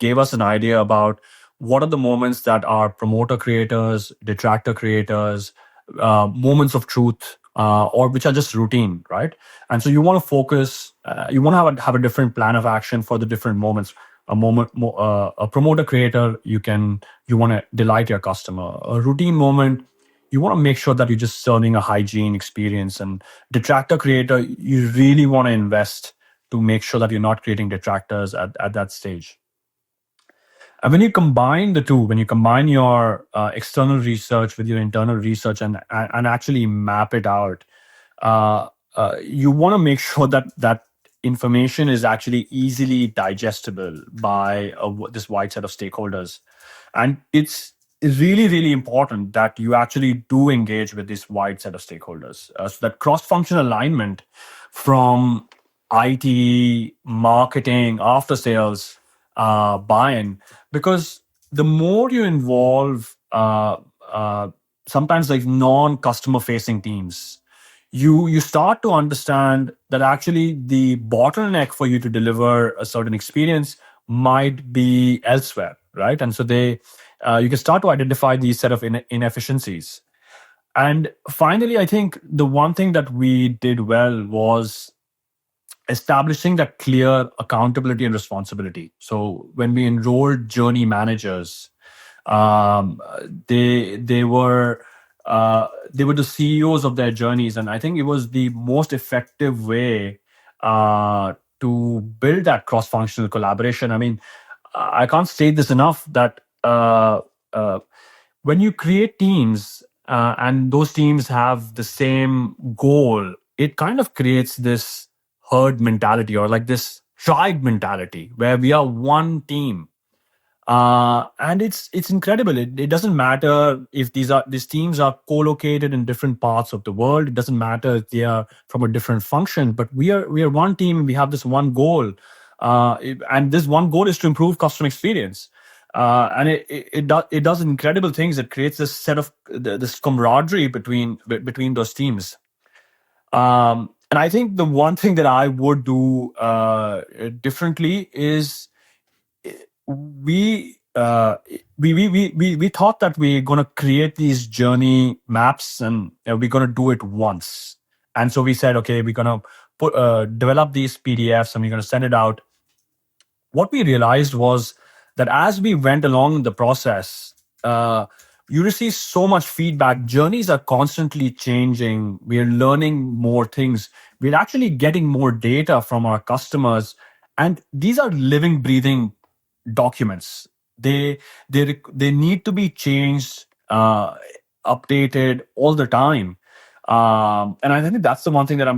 gave us an idea about what are the moments that are promoter creators, detractor creators, moments of truth, or which are just routine, right? And so you want to focus, you want to have a different plan of action for the different moments. A promoter creator, you want to delight your customer. A routine moment, you want to make sure that you're just serving a hygiene experience. And detractor creator, you really want to invest to make sure that you're not creating detractors at that stage. And when you combine the two, when you combine your external research with your internal research and actually map it out, you want to make sure that that information is actually easily digestible by this wide set of stakeholders. And it's really important that you actually do engage with this wide set of stakeholders, so that cross-functional alignment from IT, marketing, after sales, buy-in, because the more you involve sometimes like non-customer facing teams, you start to understand that actually the bottleneck for you to deliver a certain experience might be elsewhere, right? And so they you can start to identify these set of inefficiencies. And finally, I think the one thing that we did well was establishing that clear accountability and responsibility. So when we enrolled journey managers, um, they were the CEOs of their journeys, and I think it was the most effective way to build that cross-functional collaboration. I mean, I can't state this enough that uh, when you create teams and those teams have the same goal, it kind of creates this herd mentality or like this tribe mentality where we are one team. And it's incredible. It doesn't matter if these teams are co-located in different parts of the world. It doesn't matter if they are from a different function, but we are one team. We have this one goal, and this one goal is to improve customer experience. And it does incredible things. It creates this set of this camaraderie between those teams. And I think the one thing that I would do differently is we we thought that we're going to create these journey maps and we're going to do it once. And so we said, okay, we're going to develop these PDFs and we're going to send it out. What we realized was that as we went along in the process, you receive so much feedback. Journeys are constantly changing. We are learning more things. We're actually getting more data from our customers. And these are living, breathing documents. They need to be changed, updated all the time. And I think that's the one thing that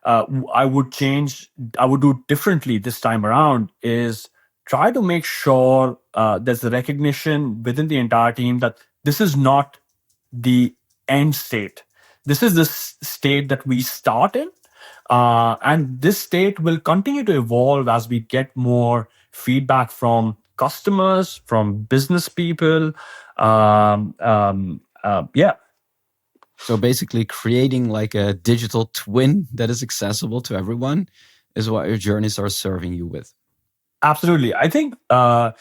I would change. I would do differently this time around is try to make sure there's a recognition within the entire team that this is not the end state. This is the state that we start in. And this state will continue to evolve as we get more feedback from customers, from business people. Yeah. So basically, creating like a digital twin that is accessible to everyone is what your journeys are serving you with. Absolutely. I think the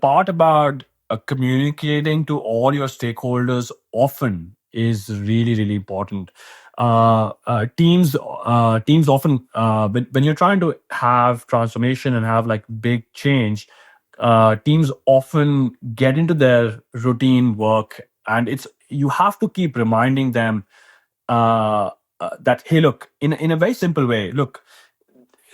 part about communicating to all your stakeholders often is really, really important. Teams often, when you're trying to have transformation and have like big change, teams often get into their routine work, and it's you have to keep reminding them that, hey, look, in a very simple way, look,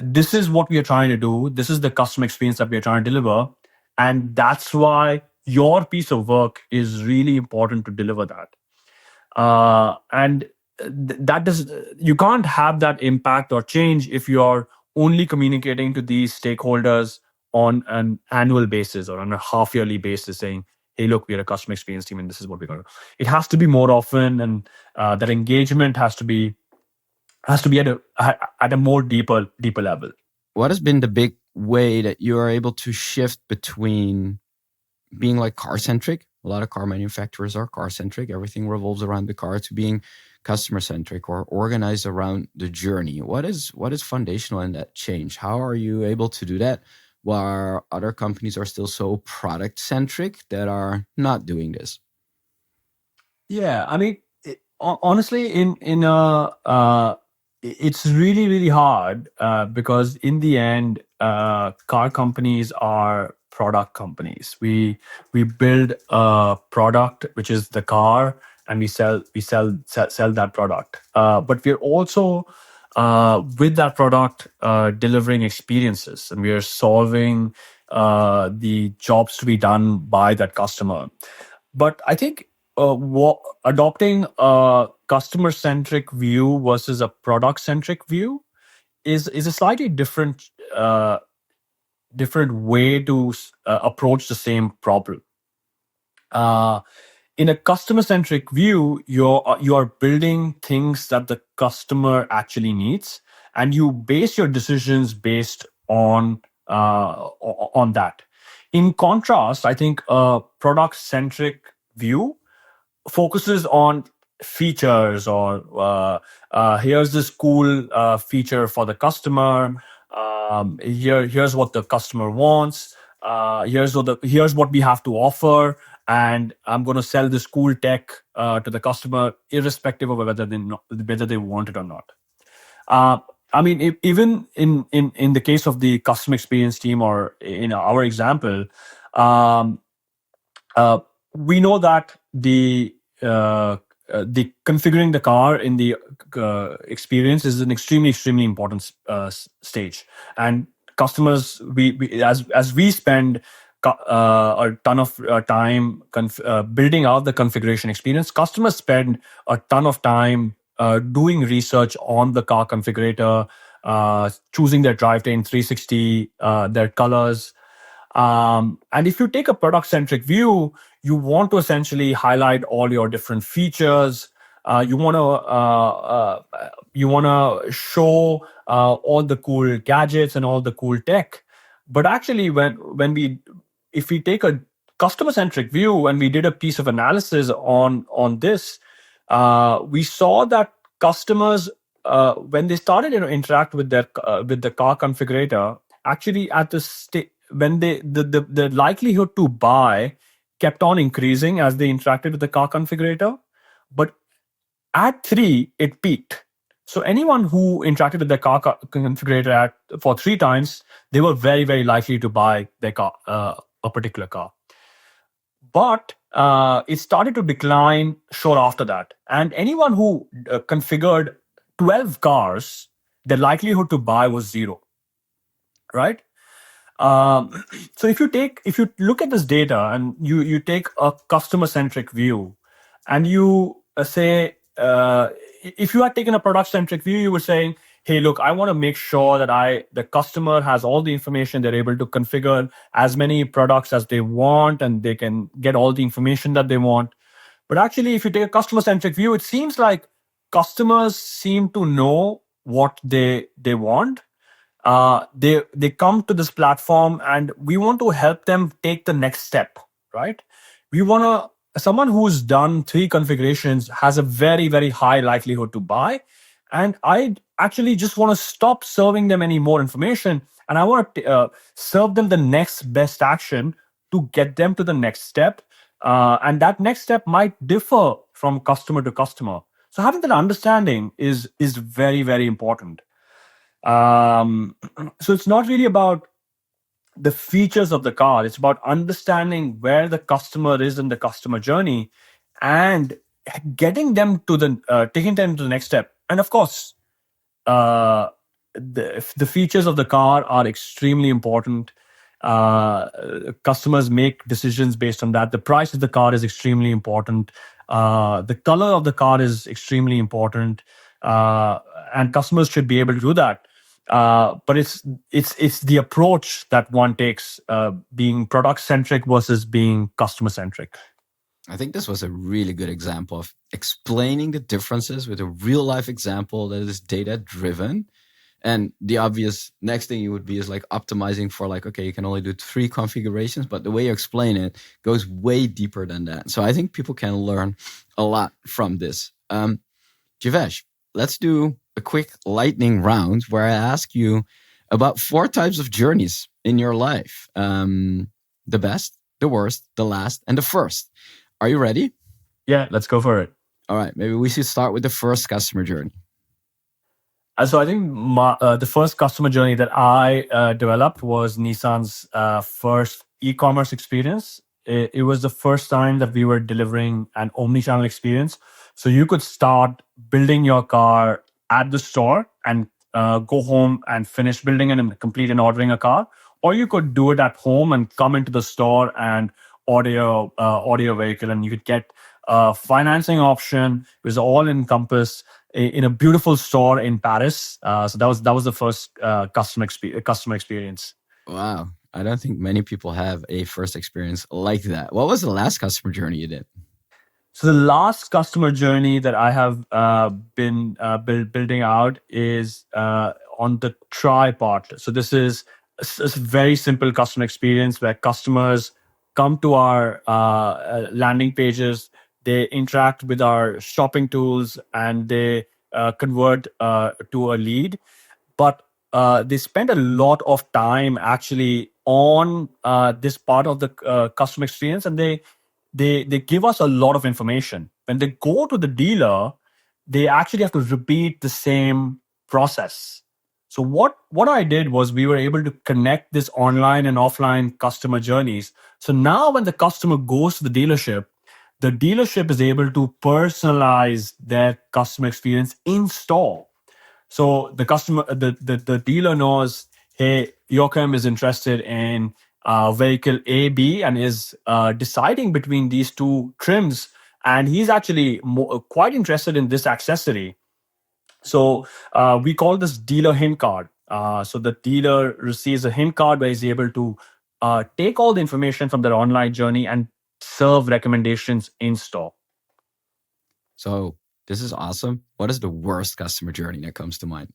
this is what we are trying to do. This is the customer experience that we are trying to deliver. And that's why your piece of work is really important to deliver that. And that does, you can't have that impact or change if you're only communicating to these stakeholders on an annual basis or on a half yearly basis saying, hey, look, we're a customer experience team and this is what we're going to do. It has to be more often, and that engagement has to be at a more deeper level. What has been the big way that you are able to shift between being like car centric? A lot of car manufacturers are car centric. Everything revolves around the car, to being customer centric or organized around the journey. What is foundational in that change? How are you able to do that while other companies are still so product centric that are not doing this? Yeah, I mean, honestly, it's really really hard because in the end, car companies are product companies. We build a product which is the car, and we sell that product. But we're also with that product delivering experiences, and we are solving the jobs to be done by that customer. But I think adopting a customer-centric view versus a product-centric view is a slightly different way to approach the same problem. Uh, in a customer-centric view, you are building things that the customer actually needs, and you base your decisions based on that. In contrast, I think a product-centric view focuses on features, or here's this cool feature for the customer. Here's what the customer wants. Here's what we have to offer, and I'm going to sell this cool tech to the customer, irrespective of whether they want it or not. Uh, I mean, even in the case of the customer experience team, or in our example, um, uh, we know that the configuring the car in the experience is an extremely important stage. And customers, we as we spend a ton of time building out the configuration experience, customers spend a ton of time doing research on the car configurator, choosing their drivetrain 360, their colors. And if you take a product-centric view, you want to essentially highlight all your different features. You want to show all the cool gadgets and all the cool tech. But actually, if we take a customer-centric view, and we did a piece of analysis on this, we saw that customers, when they started interact with with the car configurator, actually at the state when the likelihood to buy kept on increasing as they interacted with the car configurator. But at 3 it peaked. So anyone who interacted with their configurator for 3 times, they were very likely to buy their car, a particular car. But it started to decline short after that, and anyone who configured 12 cars, the likelihood to buy was zero, right? Um, so if you look at this data, and you take a customer centric view, and you say, if you had taken a product centric view, you were saying, hey, look, I want to make sure that the customer has all the information, they're able to configure as many products as they want, and they can get all the information that they want. But actually, if you take a customer centric view, it seems like customers seem to know what they want. They come to this platform, and we want to help them take the next step, right? We want to Someone who's done 3 configurations has a very high likelihood to buy, and I actually just want to stop serving them any more information, and I want to serve them the next best action to get them to the next step. And that next step might differ from customer to customer. So having that understanding is very important. um, so it's not really about the features of the car. It's about understanding where the customer is in the customer journey, and getting them to taking them to the next step. And of course, uh, the features of the car are extremely important. Customers make decisions based on that. The price of the car is extremely important. The color of the car is extremely important, and customers should be able to do that. But it's the approach that one takes, being product centric versus being customer centric. I think this was a really good example of explaining the differences with a real life example that is data driven. And the obvious next thing you would be is like optimizing for like, okay, you can only do 3 configurations, but the way you explain it goes way deeper than that. So I think people can learn a lot from this. Jivesh, let's do a quick lightning round where I ask you about 4 types of journeys in your life. The best, the worst, the last, and the first. Are you ready? Yeah, let's go for it. All right, maybe we should start with the first customer journey. So I think the first customer journey that I developed was Nissan's first e-commerce experience. It was the first time that we were delivering an omni-channel experience. So you could start building your car at the store, and go home and finish building and complete and ordering a car, or you could do it at home and come into the store and order your vehicle, and you could get a financing option. It was all encompassed in a beautiful store in Paris. So that was the first customer experience. Wow. I don't think many people have a first experience like that. What was the last customer journey you did? So the last customer journey that I have been building out is on the try part. So this is a very simple customer experience where customers come to our landing pages they interact with our shopping tools, and they convert to a lead. But they spend a lot of time actually on this part of the customer experience, and they give us a lot of information. When they go to the dealer, they actually have to repeat the same process. So what I did was, we were able to connect this online and offline customer journeys. So now when the customer goes to the dealership is able to personalize their customer experience in store. So the dealer knows, hey, Joachim is interested in vehicle A, B, and is deciding between these two trims, and he's actually quite interested in this accessory. So we call this dealer hint card. So the dealer receives a hint card where he's able to take all the information from their online journey and serve recommendations in store. So this is awesome. What is the worst customer journey that comes to mind?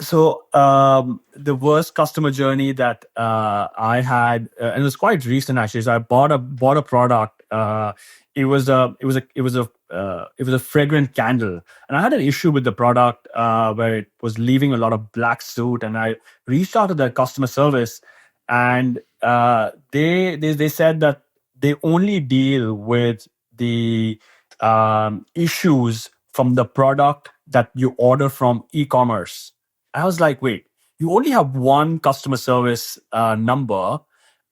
So the worst customer journey that I had, and it was quite recent actually. So I bought a product. It was a fragrant candle, and I had an issue with the product where it was leaving a lot of black soot. And I reached out to the customer service, and they said that they only deal with the issues from the product that you order from e-commerce. I was like, wait, you only have one customer service number,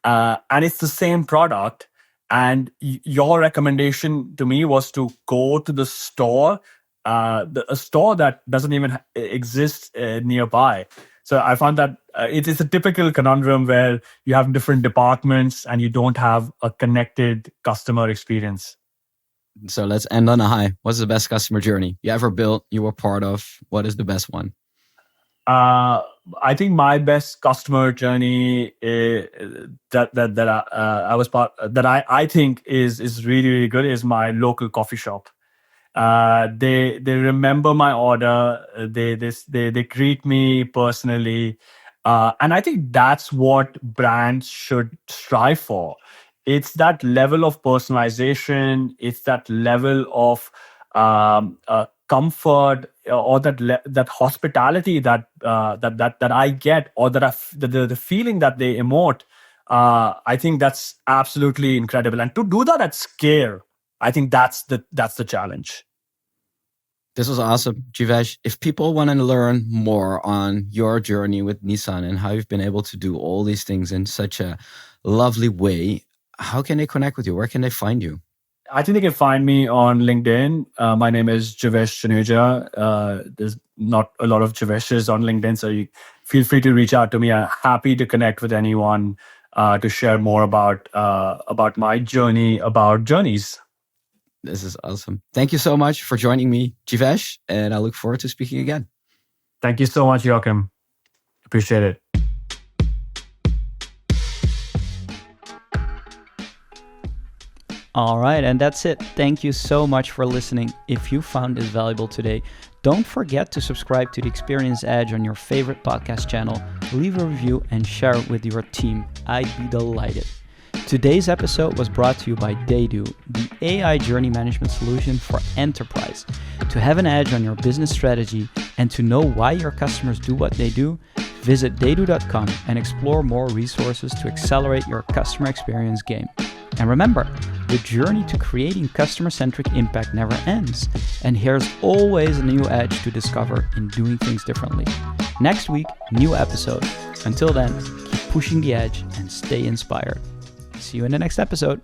and it's the same product. And your recommendation to me was to go to the store, a store that doesn't even exist nearby. So I found that it is a typical conundrum where you have different departments and you don't have a connected customer experience. So let's end on a high. What's the best customer journey you ever built, you were part of? What is the best one? I think my best customer journey I was part that I think is really, really good is my local coffee shop. They remember my order. They greet me personally, and I think that's what brands should strive for. It's that level of personalization. It's that level of comfort, or that hospitality that I get, or the feeling that they emote. I think that's absolutely incredible, and to do that at scale, I think that's the challenge. This was awesome, Jivesh. If people want to learn more on your journey with Nissan and how you've been able to do all these things in such a lovely way, how can they connect with you? Where can they find you? I think they can find me on LinkedIn. My name is Jivesh Juneja. There's not a lot of Jiveshes on LinkedIn, so you feel free to reach out to me. I'm happy to connect with anyone to share more about my journey, about journeys. This is awesome. Thank you so much for joining me, Jivesh, and I look forward to speaking again. Thank you so much, Joachim. Appreciate it. All right, and that's it. Thank you so much for listening. If you found this valuable today, don't forget to subscribe to the Experience Edge on your favorite podcast channel, leave a review, and share it with your team. I'd be delighted. Today's episode was brought to you by Daydo, the AI journey management solution for enterprise. To have an edge on your business strategy and to know why your customers do what they do, visit daydo.com and explore more resources to accelerate your customer experience game. And remember, the journey to creating customer-centric impact never ends, and here's always a new edge to discover in doing things differently. Next week, new episode. Until then, keep pushing the edge and stay inspired. See you in the next episode.